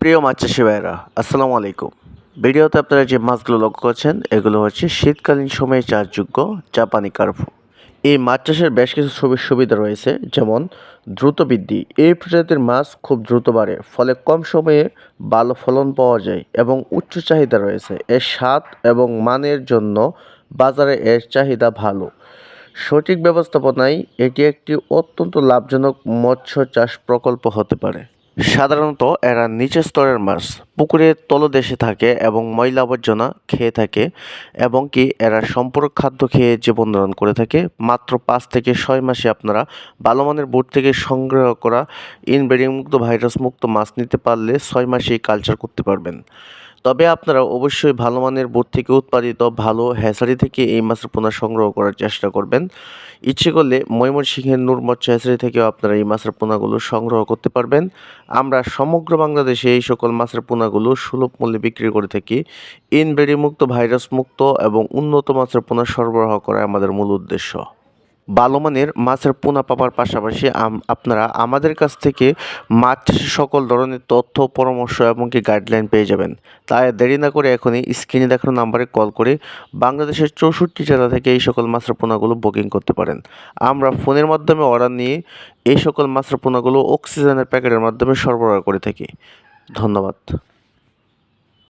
প্রিয় মাছ চাষি ভাইয়েরা, আসসালামু আলাইকুম। ভিডিওতে আপনারা যে মাছগুলো লক্ষ্য করছেন এগুলো হচ্ছে শীতকালীন সময়ে চাষযোগ্য জাপানি কার্প। এই মাছ চাষের বেশ কিছু সুবিধা রয়েছে, যেমন দ্রুত বৃদ্ধি। এই প্রজাতির মাছ খুব দ্রুত বাড়ে, ফলে কম সময়ে ভালো ফলন পাওয়া যায় এবং উচ্চ চাহিদা রয়েছে। এর স্বাদ এবং মানের জন্য বাজারে এর চাহিদা ভালো। সঠিক ব্যবস্থাপনায় এটি একটি অত্যন্ত লাভজনক মৎস্য চাষ প্রকল্প হতে পারে। সাধারণত এরা নিচের স্তরের মাছ, পুকুরের তলদেশে থাকে এবং ময়লা আবর্জনা খেয়ে থাকে, এবং কি এরা সম্পূরক খাদ্য খেয়ে জীবনধারণ করে থাকে। মাত্র 5 থেকে 6 মাসে আপনারা ভালো মানের বোট থেকে সংগ্রহ করা ইনব্রিডিং মুক্ত ভাইরাস মুক্ত মাছ নিতে পারলে 6 মাসেই কালচার করতে পারবেন। তবে আপনারা অবশ্যই ভালো মানের বোট থেকে উৎপাদিত ভালো হ্যাচারি থেকে এই মাছের পোনা সংগ্রহ করার চেষ্টা করবেন। ইচ্ছে করলে ময়মনসিংহের নূর মৎস্য হ্যাচারি থেকেও আপনারা এই মাছের পোনাগুলো সংগ্রহ করতে পারবেন। আমরা সমগ্র বাংলাদেশে এই সকল মাছের পোনাগুলো সুলভ মূল্যে বিক্রি করে থাকি। ইনব্রিডিং মুক্ত ভাইরাস মুক্ত এবং উন্নত মাছের পোনা সরবরাহ করা আমাদের মূল উদ্দেশ্য। ভালো মানের মাছের পোনা পাওয়ার পাশাপাশি আপনারা আমাদের কাছ থেকে মাছ চাষের সকল ধরনের তথ্য, পরামর্শ এবং কি গাইডলাইন পেয়ে যাবেন। তাই দেরি না করে এখনই স্ক্রিনে দেখানো নাম্বারে কল করে বাংলাদেশের 64 জেলা থেকে এই সকল মাছের পোনাগুলো বুকিং করতে পারেন। আমরা ফোনের মাধ্যমে অর্ডার নিয়ে এই সকল মাছের পোনাগুলো অক্সিজেনের প্যাকেটের মাধ্যমে সরবরাহ করে থাকি। ধন্যবাদ।